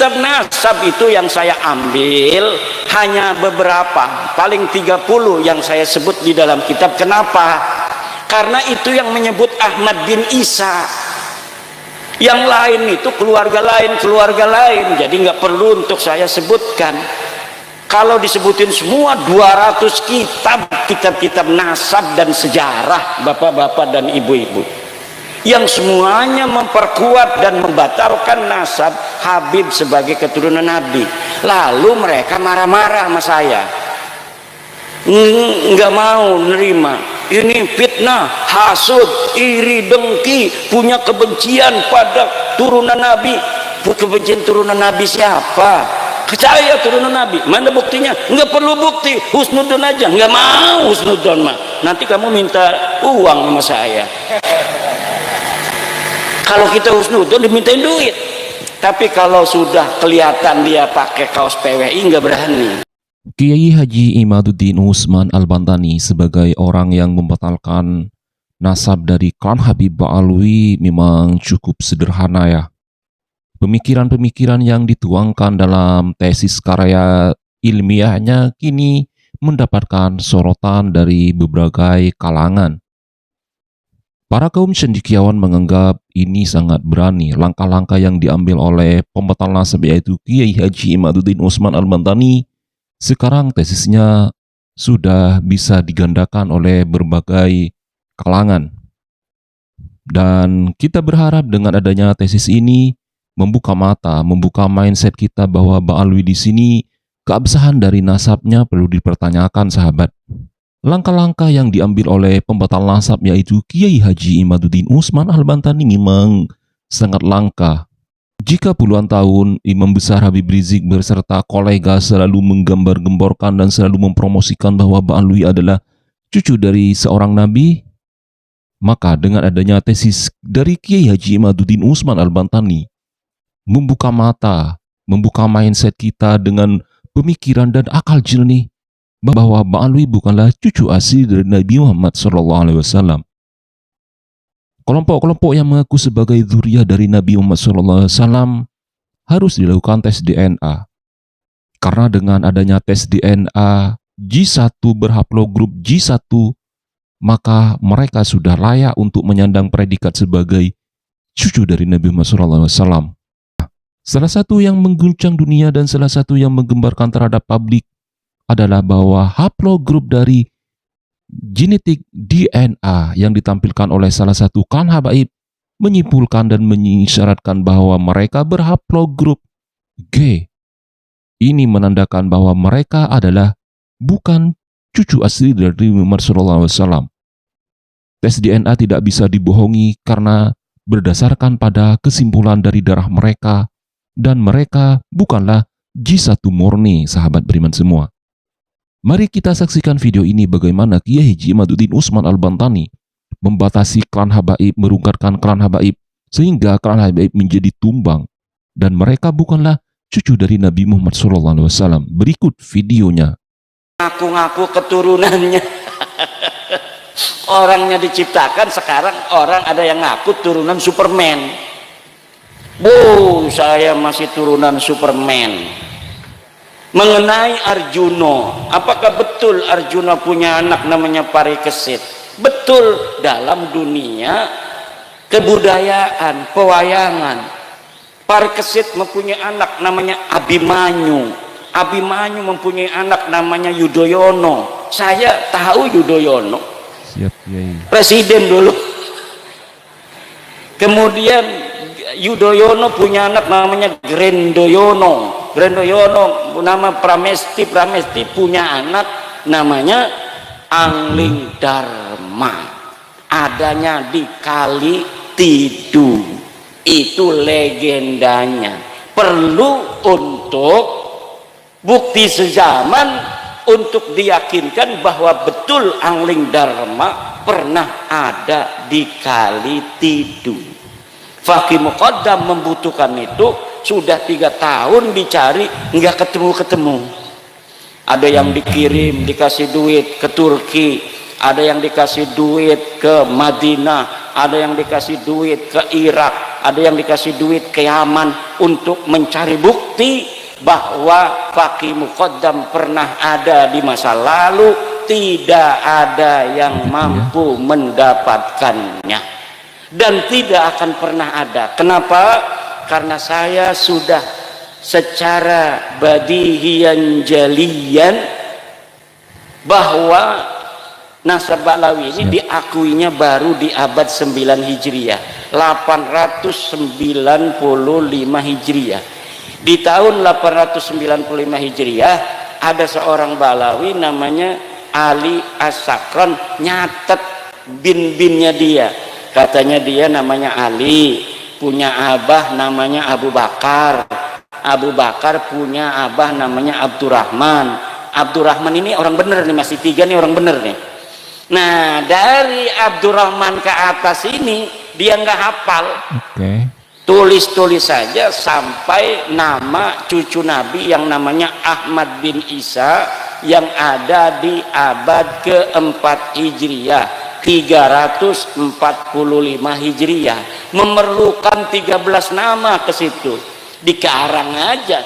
kitab nasab itu yang saya ambil hanya beberapa, paling 30 yang saya sebut di dalam kitab. Kenapa? Karena itu yang menyebut Ahmad bin Isa. Yang lain itu keluarga lain, jadi nggak perlu untuk saya sebutkan. Kalau disebutin semua 200 kitab nasab dan sejarah bapak-bapak dan ibu-ibu, yang semuanya memperkuat dan membatalkan nasab Habib sebagai keturunan Nabi. Lalu mereka marah-marah sama saya, nggak mau nerima. Ini fitnah, hasud, iri, dengki, punya kebencian pada turunan Nabi. Kebencian turunan Nabi siapa? Saya turunan Nabi. Mana buktinya? Nggak perlu bukti, husnudon aja. Nggak mau husnudon mah. Nanti kamu minta uang sama saya. Kalau kita husnudon dimintain duit. Tapi kalau sudah kelihatan dia pakai kaos PWI, nggak berani. Kiai Haji Imaduddin Utsman Al-Bantani sebagai orang yang membatalkan nasab dari klan Habib Ba'alwi memang cukup sederhana ya. Pemikiran-pemikiran yang dituangkan dalam tesis karya ilmiahnya kini mendapatkan sorotan dari berbagai kalangan. Para kaum cendekiawan menganggap ini sangat berani langkah-langkah yang diambil oleh pembatal nasab yaitu Kiai Haji Imaduddin Utsman Al-Bantani. Sekarang tesisnya sudah bisa digandakan oleh berbagai kalangan. Dan kita berharap dengan adanya tesis ini membuka mata, membuka mindset kita bahwa Ba'alwi di sini keabsahan dari nasabnya perlu dipertanyakan, sahabat. Langkah-langkah yang diambil oleh pembatal nasab yaitu Kiai Haji Imaduddin Utsman Al-Bantani memang sangat langka. Jika puluhan tahun Imam Besar Habib Rizik berserta kolega selalu menggambar-gemborkan dan selalu mempromosikan bahwa Ba'alwi adalah cucu dari seorang nabi, maka dengan adanya tesis dari Kiai Haji Imaduddin Utsman Al-Bantani membuka mata, membuka mindset kita dengan pemikiran dan akal jernih bahwa Ba'alwi bukanlah cucu asli dari Nabi Muhammad SAW. Kelompok-kelompok yang mengaku sebagai dzurriyyah dari Nabi Muhammad SAW harus dilakukan tes DNA. Karena dengan adanya tes DNA J1 berhaplogrup J1, maka mereka sudah layak untuk menyandang predikat sebagai cucu dari Nabi Muhammad SAW. Salah satu yang mengguncang dunia dan salah satu yang menggembarkan terhadap publik adalah bahwa haplogrup dari genetik DNA yang ditampilkan oleh salah satu klan habaib menyimpulkan dan mengisyaratkan bahwa mereka berhaplogrup G. Ini menandakan bahwa mereka adalah bukan cucu asli dari Muhammad SAW. Tes DNA tidak bisa dibohongi karena berdasarkan pada kesimpulan dari darah mereka, dan mereka bukanlah J1 murni, sahabat beriman semua. Mari kita saksikan video ini bagaimana Kiai Haji Imaduddin Utsman Al-Bantani membatasi klan habaib, merungkatkan klan habaib, sehingga klan habaib menjadi tumbang, dan mereka bukanlah cucu dari Nabi Muhammad SAW. Berikut videonya. Ngaku-ngaku keturunannya. Orangnya diciptakan, sekarang orang ada yang ngaku turunan Superman. Saya masih turunan Superman. Mengenai Arjuna, apakah betul Arjuna punya anak namanya Parikesit? Betul, dalam dunia kebudayaan, pewayangan, Parikesit mempunyai anak namanya Abimanyu. Abimanyu mempunyai anak namanya Yudhoyono. Saya tahu Yudhoyono. Siap, Kiai. Presiden dulu. Kemudian Yudhoyono punya anak namanya Grendoyono. Grendoyono nama Pramesti. Pramesti punya anak namanya Angling Dharma. Adanya di Kali Tidu. Itu legendanya. Perlu untuk bukti sezaman untuk diyakinkan bahwa betul Angling Dharma pernah ada di Kali Tidu. Fakih Muqaddam membutuhkan itu, sudah 3 tahun dicari, nggak ketemu-ketemu. Ada yang dikirim, dikasih duit ke Turki, ada yang dikasih duit ke Madinah, ada yang dikasih duit ke Irak, ada yang dikasih duit ke Yaman untuk mencari bukti bahwa Faqih Muqaddam pernah ada di masa lalu. Tidak ada yang mampu mendapatkannya dan tidak akan pernah ada. Kenapa? Karena saya sudah secara badihiyan jalian bahwa nasab Ba'lawi ini diakuinya baru di abad 9 Hijriah, 895 Hijriah. Di tahun 895 Hijriah ada seorang Ba'lawi namanya Ali As-Sakran, nyatet bin-binnya dia. Katanya dia namanya Ali, punya abah namanya Abu Bakar. Abu Bakar punya abah namanya Abdurrahman. Abdurrahman ini orang bener nih, masih 3 nih orang bener nih. Nah, dari Abdurrahman ke atas ini dia nggak hafal. Tulis-tulis saja sampai nama cucu Nabi yang namanya Ahmad bin Isa yang ada di abad keempat Hijriah, 345 Hijriah, memerlukan 13 nama ke situ, dikarang aja.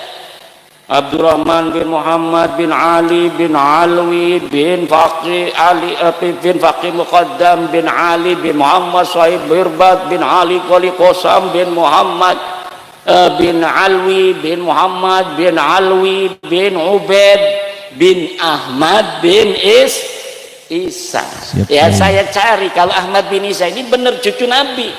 Abdurrahman bin Muhammad bin Ali bin Alwi bin Faqih Ali bin Faqih Muqaddam bin Ali bin Muhammad Sahib Birbad bin Ali Qali Qosam bin Muhammad bin Alwi bin Muhammad bin Alwi bin Ubaid bin Ahmad bin Isa. Ya, saya cari kalau Ahmad bin Isa ini benar cucu Nabi.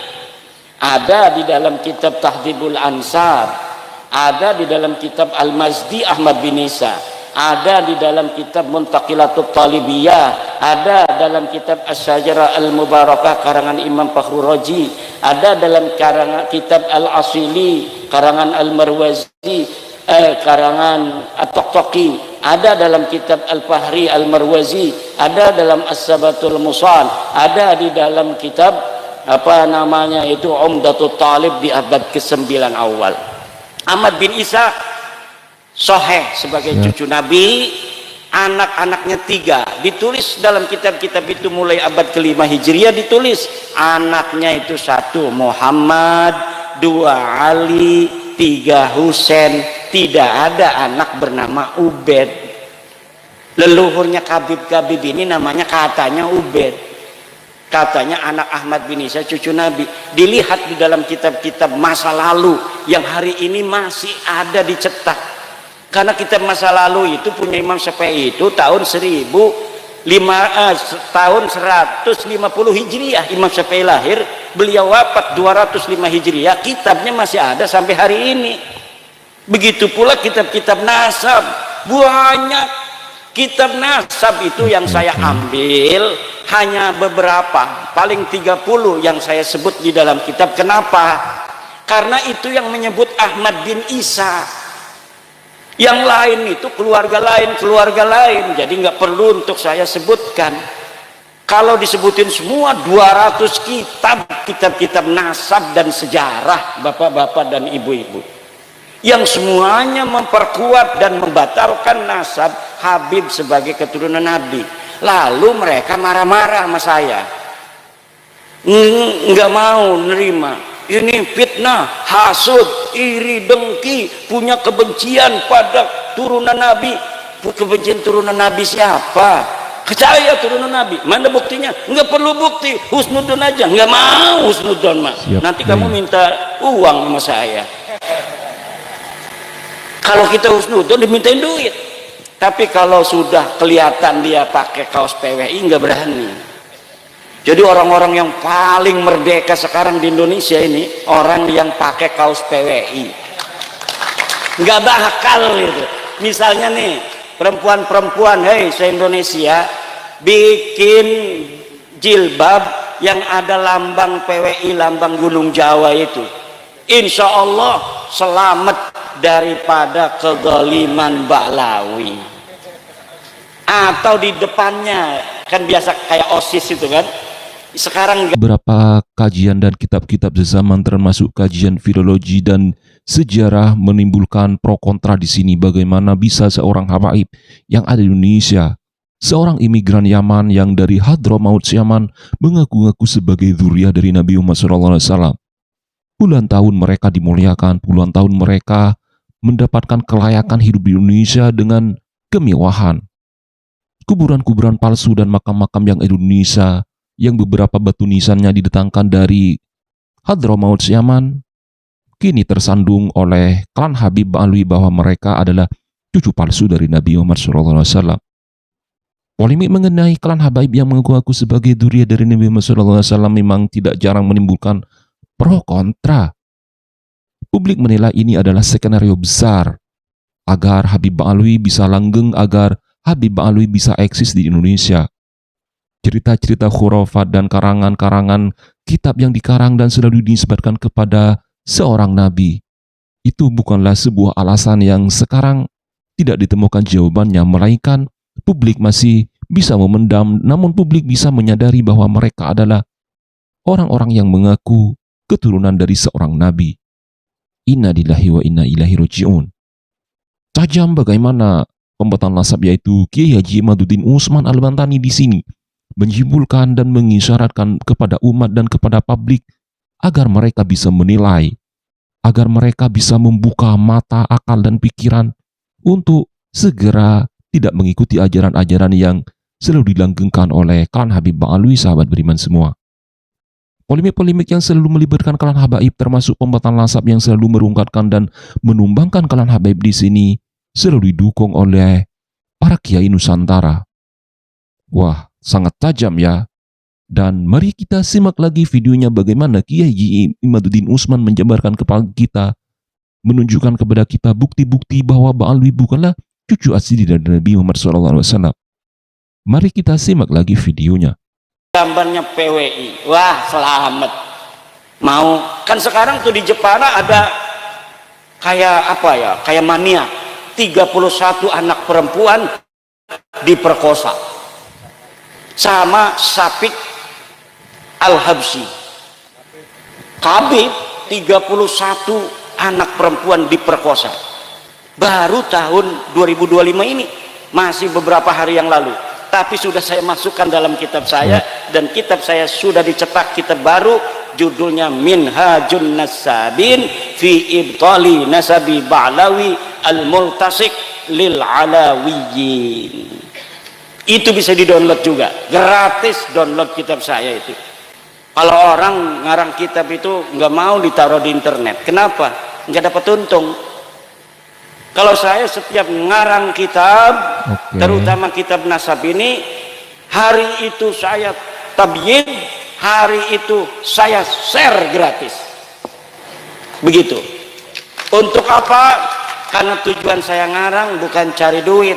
Ada di dalam kitab Tahdhibul Ansar, ada di dalam kitab Al-Mazdi Ahmad bin Isa, ada di dalam kitab Muntaqilatut Talibiyah, ada dalam kitab As-Syajarah Al-Mubarakah karangan Imam Fakhrur Razi, ada dalam kitab Al-Asili karangan Al-Marwazi, karangan At-Taqtaqi, ada dalam kitab Al-Fahri Al-Marwazi, ada dalam As-Sabatul Musal, ada di dalam kitab Umdatut Talib di abad ke-9 awal. Ahmad bin Isa Soheh sebagai cucu Nabi, anak-anaknya 3, ditulis dalam kitab-kitab itu mulai abad ke-5 Hijriah, ditulis anaknya itu 1 Muhammad, 2 Ali, 3 Husain, tidak ada anak bernama Ubaid. Leluhurnya Kabib ini namanya katanya Ubaid. Katanya anak Ahmad bin Isa cucu Nabi. Dilihat di dalam kitab-kitab masa lalu yang hari ini masih ada dicetak. Karena kitab masa lalu itu punya Imam Syafi'i itu tahun 150 Hijriah Imam Syafi'i lahir, beliau wafat 205 Hijriah, kitabnya masih ada sampai hari ini. Begitu pula kitab-kitab nasab, banyak kitab nasab itu yang saya ambil hanya beberapa, paling 30 yang saya sebut di dalam kitab. Kenapa? Karena itu yang menyebut Ahmad bin Isa. Yang lain itu keluarga lain, jadi nggak perlu untuk saya sebutkan. Kalau disebutin semua 200 kitab nasab dan sejarah bapak-bapak dan ibu-ibu, yang semuanya memperkuat dan membatalkan nasab Habib sebagai keturunan Nabi. Lalu mereka marah-marah sama saya, nggak mau nerima. Ini fitnah, hasud, iri, dengki, punya kebencian pada turunan Nabi. Kebencian turunan Nabi siapa? Saya turunan Nabi. Mana buktinya? Nggak perlu bukti, husnudon aja. Nggak mau husnudon, mas. Nanti kamu minta uang sama saya. Kalau kita husnudon dimintain duit. Tapi kalau sudah kelihatan dia pakai kaos PWI, nggak berani. Jadi orang-orang yang paling merdeka sekarang di Indonesia ini orang yang pakai kaos PWI. Nggak bakal gitu. Misalnya nih perempuan-perempuan, hei se-Indonesia, bikin jilbab yang ada lambang PWI, lambang Gunung Jawa itu. Insya Allah selamat daripada kezaliman Ba'lawi. Atau di depannya kan biasa kayak OSIS itu kan. Sekarang beberapa kajian dan kitab-kitab zaman termasuk kajian filologi dan sejarah menimbulkan pro kontra di sini. Bagaimana bisa seorang habaib yang ada di Indonesia, seorang imigran Yaman yang dari Hadramaut Yaman, mengaku-ngaku sebagai dzurriyyah dari Nabi Muhammad SAW. Puluhan tahun mereka dimuliakan, puluhan tahun mereka mendapatkan kelayakan hidup di Indonesia dengan kemewahan. Kuburan-kuburan palsu dan makam-makam yang Indonesia yang beberapa batu nisannya didatangkan dari Hadramaut Yaman, kini tersandung oleh klan Habib Alwi bahwa mereka adalah cucu palsu dari Nabi Muhammad SAW. Polemik mengenai klan Habaib yang mengaku-ngaku sebagai dzurriyyah dari Nabi Muhammad SAW memang tidak jarang menimbulkan pro kontra. Publik menilai ini adalah skenario besar agar Habib Alwi bisa langgeng, agar Habib Alwi bisa eksis di Indonesia. Cerita-cerita khurafat dan karangan-karangan kitab yang dikarang dan selalu dinisbatkan kepada seorang nabi, itu bukanlah sebuah alasan yang sekarang tidak ditemukan jawabannya, melainkan publik masih bisa memendam, namun publik bisa menyadari bahwa mereka adalah orang-orang yang mengaku keturunan dari seorang nabi. Inna lillahi wa inna ilaihi raji'un. Tajam bagaimana pembetaan nasab yaitu Kiai Haji Imaduddin Usman Al-Bantani di sini menyimpulkan dan mengisyaratkan kepada umat dan kepada publik agar mereka bisa menilai, agar mereka bisa membuka mata, akal, dan pikiran untuk segera tidak mengikuti ajaran-ajaran yang selalu dilanggengkan oleh klan Habib Alwi, sahabat beriman semua. Polemik-polemik yang selalu melibatkan klan Habaib termasuk pembetaan nasab yang selalu merungkatkan dan menumbangkan klan Habaib di sini selalu didukung oleh para kiai Nusantara. Wah, sangat tajam ya. Dan mari kita simak lagi videonya bagaimana Kiai Haji Imaduddin Usman menjabarkan kepada kita, menunjukkan kepada kita bukti-bukti bahwa Ba'alwi bukanlah cucu asli dari Nabi Muhammad SAW. Mari kita simak lagi videonya. Gambarnya PWI, wah selamat. Mau, kan sekarang tuh di Jepara ada kayak apa ya, kayak mania, 31 anak perempuan diperkosa sama Sapik Al-Habsyi. Habib 31 anak perempuan diperkosa. Baru tahun 2025 ini, masih beberapa hari yang lalu. Tapi sudah saya masukkan dalam kitab saya, dan kitab saya sudah dicetak kitab baru, judulnya Minhajun Nasabin fi Ibtali Nasabi Ba'lawi Al-Multasik Lil Alawiyyin. Itu bisa di-download juga, gratis download kitab saya itu. Kalau orang ngarang kitab itu nggak mau ditaruh di internet, kenapa? Nggak dapat untung. Kalau saya setiap ngarang kitab, terutama kitab nasab ini, hari itu saya tabyin, hari itu saya share gratis. Begitu. Untuk apa? Karena tujuan saya ngarang bukan cari duit.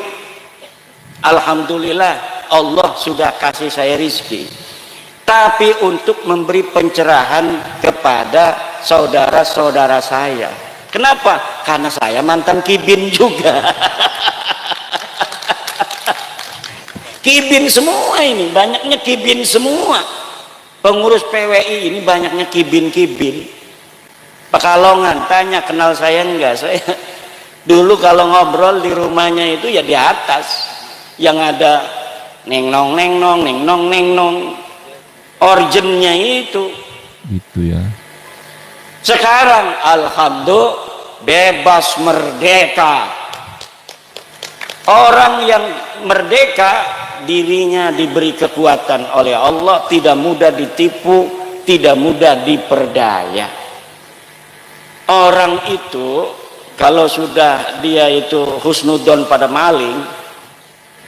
Alhamdulillah Allah sudah kasih saya rizki. Tapi untuk memberi pencerahan kepada saudara-saudara saya. Kenapa? Karena saya mantan kibin juga. Kibin semua ini, banyaknya kibin semua. Pengurus PWI ini banyaknya kibin-kibin. Pekalongan, tanya kenal saya enggak? Saya dulu kalau ngobrol di rumahnya itu ya di atas, yang ada neng nong neng nong neng nong neng nong, originnya itu. Gitu ya. Sekarang alhamdulillah bebas merdeka. Orang yang merdeka dirinya diberi kekuatan oleh Allah, tidak mudah ditipu, tidak mudah diperdaya. Orang itu kalau sudah dia itu husnudon pada maling,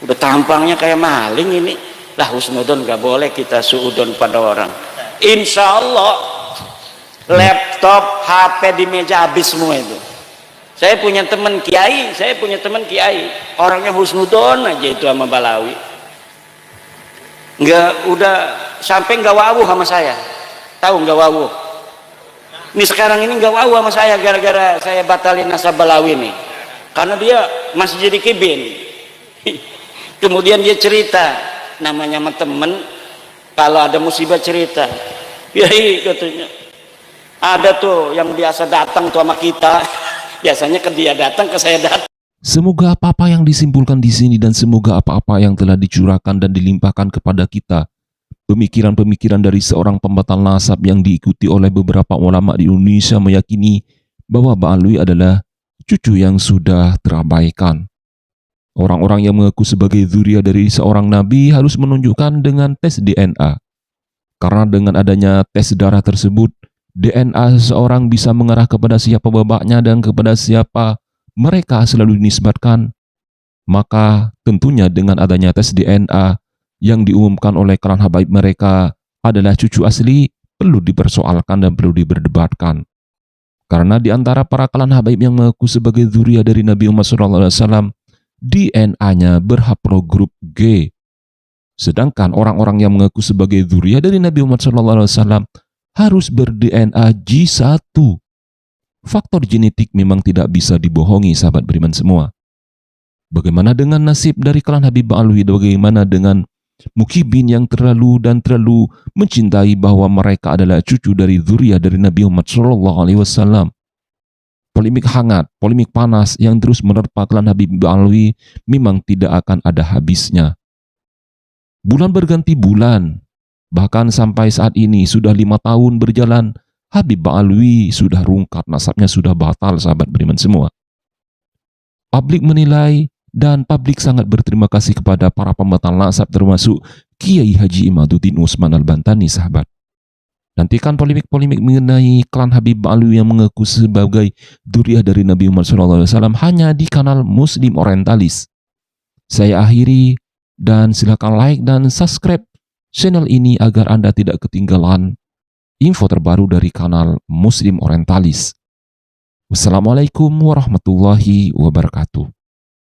udah tampangnya kayak maling ini, lah husnudon gak boleh kita suudon pada orang. Insya Allah laptop, HP di meja habis semua itu. Saya punya teman kiai, orangnya husnudon aja itu sama Balawi. Nggak, udah sampai nggak wawuh sama saya. Tahu nggak wawuh? Ini sekarang ini nggak wawuh sama saya gara-gara saya batalin nasab Balawi nih. Karena dia masih jadi kibin. Kemudian dia cerita, namanya sama temen, kalau ada musibah cerita. Kiai katanya, ada tuh yang biasa datang tuh sama kita, biasanya ke dia datang, ke saya datang. Semoga apa-apa yang disimpulkan di sini dan semoga apa-apa yang telah dicurahkan dan dilimpahkan kepada kita Pemikiran-pemikiran dari seorang pembatal nasab yang diikuti oleh beberapa ulama di Indonesia meyakini bahwa Ba'alwi adalah cucu yang sudah terabaikan. Orang-orang yang mengaku sebagai zuriat dari seorang nabi harus menunjukkan dengan tes DNA. Karena dengan adanya tes darah tersebut, DNA seseorang bisa mengarah kepada siapa bapaknya dan kepada siapa mereka selalu dinisbatkan. Maka tentunya dengan adanya tes DNA yang diumumkan oleh klan habaib mereka adalah cucu asli perlu dipersoalkan dan perlu diperdebatkan. Karena di antara para klan habaib yang mengaku sebagai zuriat dari Nabi Muhammad SAW, DNA-nya berhaplogrup G. Sedangkan orang-orang yang mengaku sebagai zuriat dari Nabi Muhammad SAW harus ber-DNA G1. Faktor genetik memang tidak bisa dibohongi, sahabat beriman semua. Bagaimana dengan nasib dari klan Habib Ba'alwi? Bagaimana dengan Mukibin yang terlalu mencintai bahwa mereka adalah cucu dari zuriat dari Nabi Muhammad SAW? Polemik hangat, polemik panas yang terus menerpa klan Habib Ba'alwi memang tidak akan ada habisnya. Bulan berganti bulan, bahkan sampai saat ini sudah 5 tahun berjalan, Habib Ba'alwi sudah rungkat, nasabnya sudah batal, sahabat beriman semua. Publik menilai dan publik sangat berterima kasih kepada para pembatal nasab termasuk Kiai Haji Imaduddin Utsman Al-Bantani, sahabat. Nantikan polemik-polemik mengenai klan Habib Ba'alwi yang mengaku sebagai zuriat dari Nabi Muhammad SAW hanya di kanal Muslim Orientalis. Saya akhiri dan silakan like dan subscribe channel ini agar Anda tidak ketinggalan info terbaru dari kanal Muslim Orientalis. Wassalamualaikum warahmatullahi wabarakatuh.